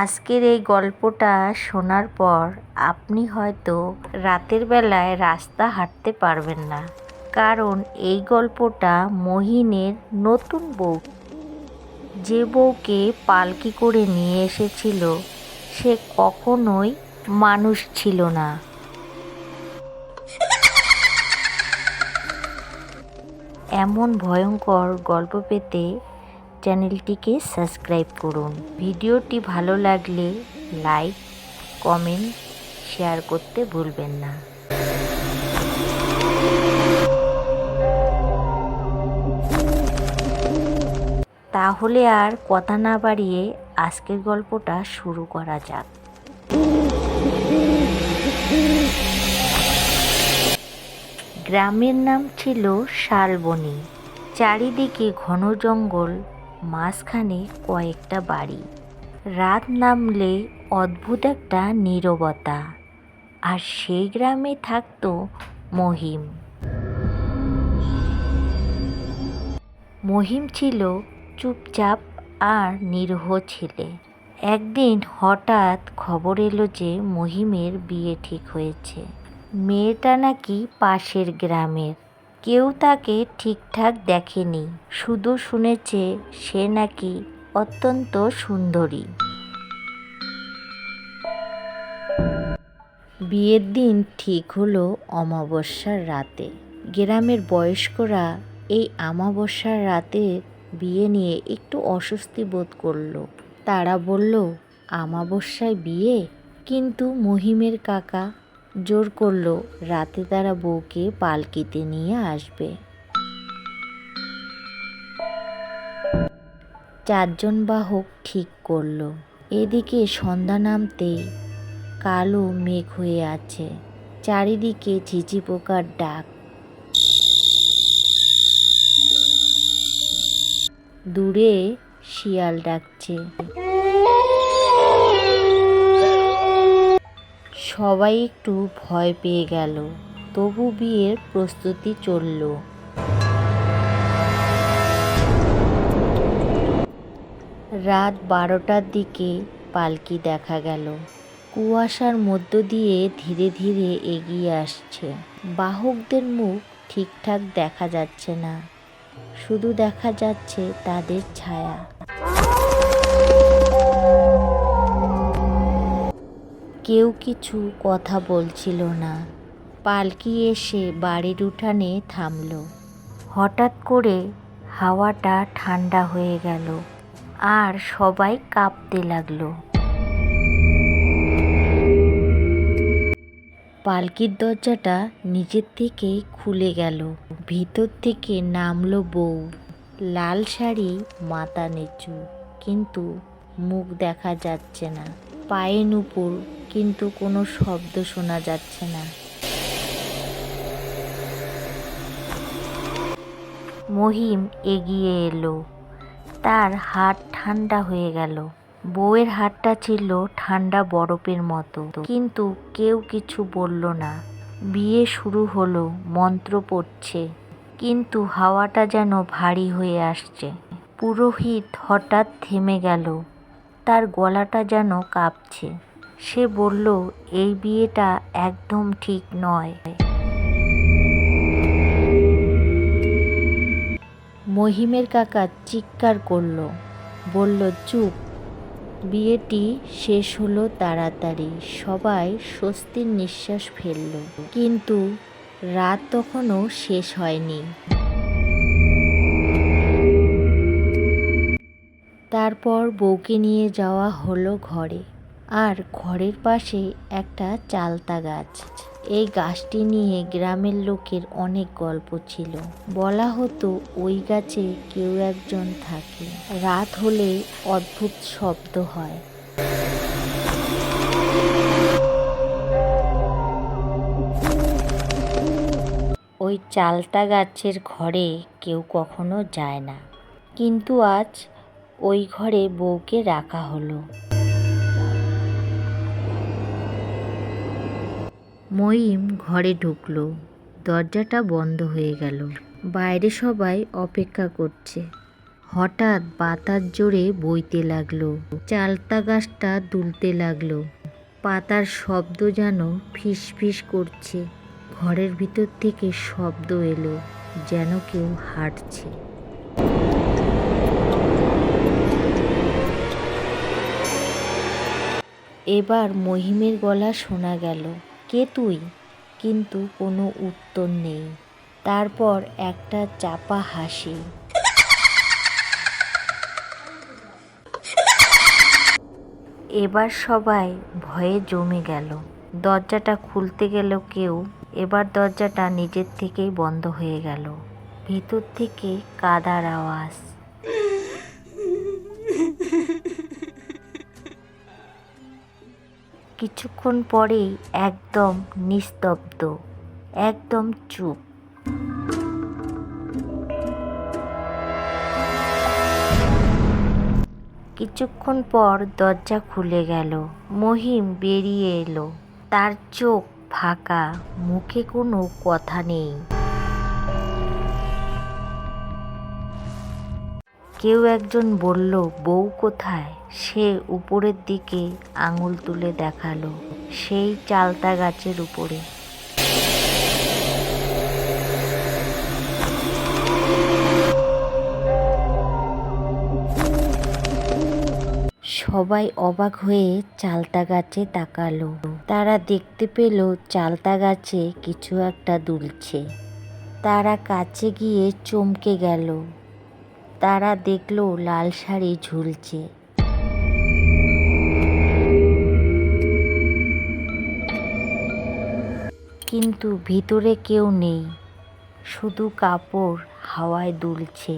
আজকের এই গল্পটা শোনার পর আপনি হয়তো রাতের বেলায় রাস্তা হাঁটতে পারবেন না, কারণ এই গল্পটা মহিনের নতুন বউ, যে বউকে পালকি করে নিয়ে এসেছিল সে কখনোই মানুষ ছিল না। এমন ভয়ঙ্কর গল্প পেতে চ্যানেলটিকে সাবস্ক্রাইব করুন। ভিডিওটি ভালো লাগলে লাইক, কমেন্ট, শেয়ার করতে ভুলবেন না। তাহলে আর কথা না বাড়িয়ে আজকের গল্পটা শুরু করা যাক। গ্রামের নাম ছিল শালবনী। চারিদিকে ঘন জঙ্গল, মাঝখানে কয়েকটা বাড়ি। রাত নামলে অদ্ভুত একটা নীরবতা। আর সেই গ্রামে থাকতো মহিম। মহিম ছিল চুপচাপ আর নিরীহ ছেলে। একদিন হঠাৎ খবর এলো যে মহিমের বিয়ে ঠিক হয়েছে। মেয়েটা নাকি পাশের গ্রামের। কেউ তাকে ঠিকঠাক দেখেনি, শুধু শুনেছে সে নাকি অত্যন্ত সুন্দরী। বিয়ের দিন ঠিক হলো অমাবস্যার রাতে। গ্রামের বয়স্করা এই অমাবস্যার রাতে বিয়ে নিয়ে একটু অস্বস্তি বোধ করলো। তারা বলল, অমাবস্যায় বিয়ে? কিন্তু মহিমের কাকা জোর করলো রাতে তারা বউকে পালকিতে নিয়ে আসবে। 4 জন বাহক ঠিক করলো। এদিকে সন্ধ্যা নামতেই কালো মেঘ হয়ে আছে, চারিদিকে ঝিঝি পোকার ডাক। দূরে শিয়াল ডাকছে। সবাই একটু ভয় পেয়ে গেল, তবু বিয়ের প্রস্তুতি চলল। রাত 12টার দিকে পালকি দেখা গেল। কুয়াশার মধ্য দিয়ে ধীরে ধীরে এগিয়ে আসছে। বাহকদের মুখ ঠিকঠাক দেখা যাচ্ছে না, শুধু দেখা যাচ্ছে তাদের ছায়া। কেউ কিছু কথা বলছিল না। পালকি এসে বাড়ির উঠানে থামল। হঠাৎ করে হাওয়াটা ঠান্ডা হয়ে গেল আর সবাই কাঁপতে লাগলো। পালকির দরজাটা নিজের থেকেই খুলে গেল। ভিতর থেকে নামলো বউ। লাল শাড়ি, মাথা নিচু, কিন্তু মুখ দেখা যাচ্ছে না। পায়ে নুপুর, কিন্তু কোনো শব্দ শোনা যাচ্ছে না। মহিম এগিয়ে এলো। তার হাত ঠান্ডা হয়ে গেল। বউয়ের হাতটা ছিল ঠান্ডা বরফের মতো, কিন্তু কেউ কিছু বলল না। বিয়ে শুরু হলো। মন্ত্র পড়ছে, কিন্তু হাওয়াটা যেন ভারী হয়ে আসছে। পুরোহিত হঠাৎ থেমে গেল। তার গলাটা যেন কাঁপছে। সে বলল, এই বিয়েটা একদম ঠিক নয়। মহিমের কাকা চিৎকার করলো, বলল, চুপ। বিয়েটি শেষ হলো তাড়াতাড়ি। সবাই স্বস্তির নিঃশ্বাস ফেলল, কিন্তু রাত তখনও শেষ হয়নি। তারপর বউকে নিয়ে যাওয়া হলো ঘরে। আর ঘরের পাশে একটা চালতা গাছ। এই গাছটি নিয়ে গ্রামের লোকের অনেক গল্প ছিল। বলা হতো ওই গাছে কেউ একজন থাকে। রাত হলে অদ্ভুত শব্দ হয়। ওই চালতা গাছের ঘরে কেউ কখনো যায় না, কিন্তু আজ ওই ঘরে বউকে রাখা হলো। মহিম ঘরে ঢুকলো। দরজাটা বন্ধ হয়ে গেল। বাইরে সবাই অপেক্ষা করছে। হঠাৎ বাতাস জোরে বইতে লাগলো, চালতা গাছটা দুলতে লাগলো, পাতার শব্দ যেন ফিসফিস করছে। ঘরের ভিতর থেকে শব্দ এলো, যেন কেউ হাঁটছে। এবার মহিমের গলা শোনা গেল, কে তুই? কিন্তু কোনো উত্তর নেই। তারপর একটা চাপা হাসি। এবার সবাই ভয়ে জমে গেল। দরজাটা খুলতে গেল কেউ, এবার দরজাটা নিজের থেকেই বন্ধ হয়ে গেল। ভিতর থেকে কাদার আওয়াজ। কিছুক্ষণ পরেই একদম নিস্তব্ধ, একদম চুপ। কিছুক্ষণ পর দরজা খুলে গেল। মহিম বেরিয়ে এলো। তার চোখ ফাঁকা, মুখে কোনো কথা নেই। কেউ একজন বলল, বউ কোথায়? সে উপরের দিকে আঙুল তুলে দেখালো, সেই চালতা গাছের উপরে। সবাই অবাক হয়ে চালতা গাছে তাকালো। তারা দেখতে পেল চালতা গাছে কিছু একটা দুলছে। তারা কাছে গিয়ে চমকে গেল। তারা দেখলো লাল শাড়ি ঝুলছে। কিন্তু ভিতরে কেউ নেই, শুধু কাপড় হাওয়ায় দুলছে।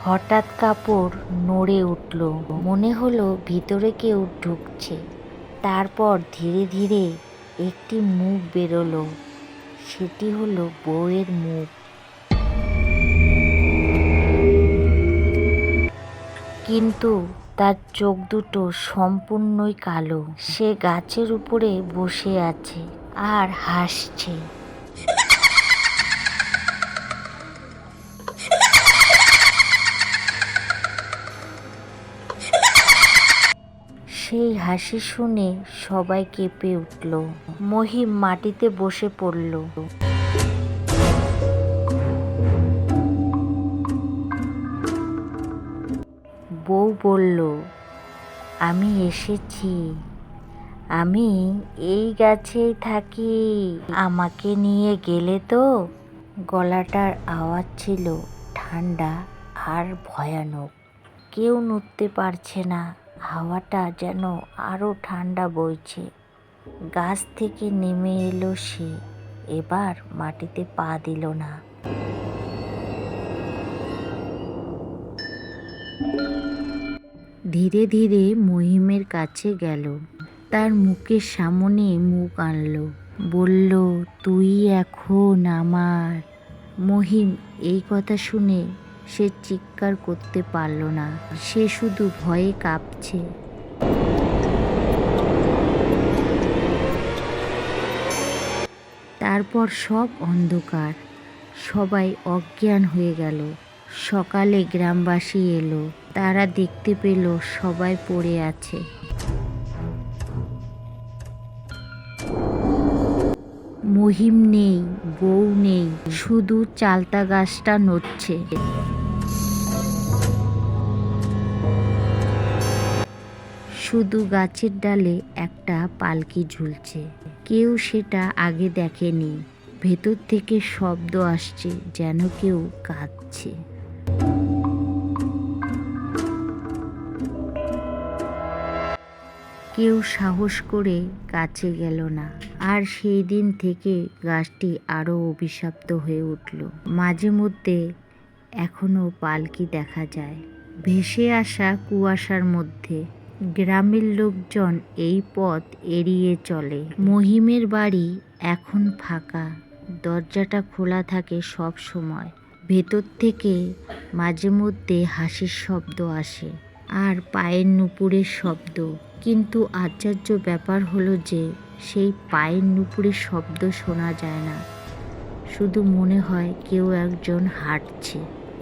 হঠাৎ কাপড় নড়ে উঠল, মনে হলো ভিতরে কেউ ঢুকছে। তারপর ধীরে ধীরে একটি মুখ বেরোলো, সেটি হলো বউয়ের মুখ। কিন্তু তার চোখ দুটো সম্পূর্ণই কালো। সে গাছের উপরে বসে আছে আর হাসছে। সেই হাসি শুনে সবাই কেঁপে উঠল। মহিম মাটিতে বসে পড়ল। বউ বলল, আমি এসেছি। আমি এই গাছেই থাকি, আমাকে নিয়ে গেলে তো? গলাটার আওয়াজ ছিল ঠান্ডা আর ভয়ানক। কেউ নড়তে পারছে না, হাওয়াটা যেন আরো ঠান্ডা বইছে। গাছ থেকে নেমে এলো সে, এবার মাটিতে পা দিল না। ধীরে ধীরে মহিমের কাছে গেল, তার মুখের সামনে মুখ আনলো, বলল, তুই এখন আমার। মহিম এই কথা শুনে সে চিৎকার করতে পারল না, সে শুধু ভয়ে কাঁপছে। তারপর সব অন্ধকার, সবাই অজ্ঞান হয়ে গেল। সকালে গ্রামবাসী এলো, তারা দেখতে পেল সবাই পড়ে আছে। মহিম নেই, বউ নেই, শুধু চালতা গাছটা নড়ছে। শুধু গাছের ডালে একটা পালকি ঝুলছে। কেউ সেটা আগে দেখেনি। ভেতর থেকে শব্দ আসছে, যেন কেউ কাঁদছে। কেউ সাহস করে কাছে গেল না। আর সেই দিন থেকে গাছটি আরো অভিশপ্ত হয়ে উঠল। মাঝে মধ্যে এখনো পালকি দেখা যায়, ভেসে আসা কুয়াশার মধ্যে। গ্রামের লোকজন এই পথ এড়িয়ে চলে। মহিমের বাড়ি এখন ফাঁকা, দরজাটা খোলা থাকে সব সময়। ভেতর থেকে মাঝে মধ্যে হাসির শব্দ আসে আর পায়ের নুপুরের শব্দ। কিন্তু আশ্চর্য ব্যাপার হলো যে সেই পায়ের নুপুরের শব্দ শোনা যায় না, শুধু মনে হয় কেউ একজন হাঁটছে।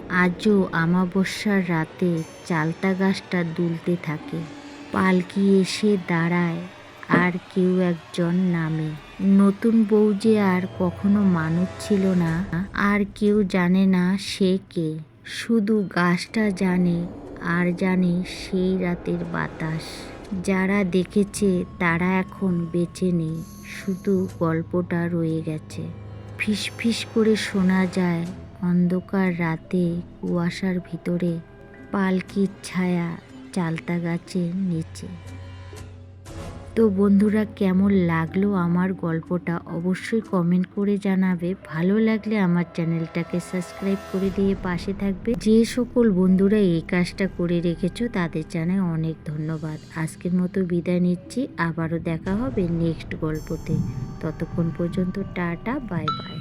আজও অমাবস্যার রাতে চালতা গাছটা দুলতে থাকে। পালকি এসে দাঁড়ায় আর কেউ একজন নামে। নতুন বউ যে আর কখনো মানুষ ছিল না, আর কেউ জানে না সে কে। শুধু গাছটা জানে, আর জানে সেই রাতের বাতাস। যারা দেখেছে তারা এখন বেঁচে নেই, শুধু গল্পটা রয়ে গেছে। ফিস ফিস করে শোনা যায় অন্ধকার রাতে কুয়াশার ভিতরে পালকির ছায়া চালতা গাছের নিচে। তো বন্ধুরা, কেমন লাগলো আমার গল্পটা অবশ্যই কমেন্ট করে জানাবে। ভালো লাগলে আমার চ্যানেলটাকে সাবস্ক্রাইব করে দিয়ে পাশে থাকবে। যে সকল বন্ধুরা এই কাজটা করে রেখেছো তাদের জানাই অনেক ধন্যবাদ। আজকের মতো বিদায় নিচ্ছি, আবারও দেখা হবে নেক্সট গল্পতে। ততক্ষণ পর্যন্ত টাটা, বাই বাই।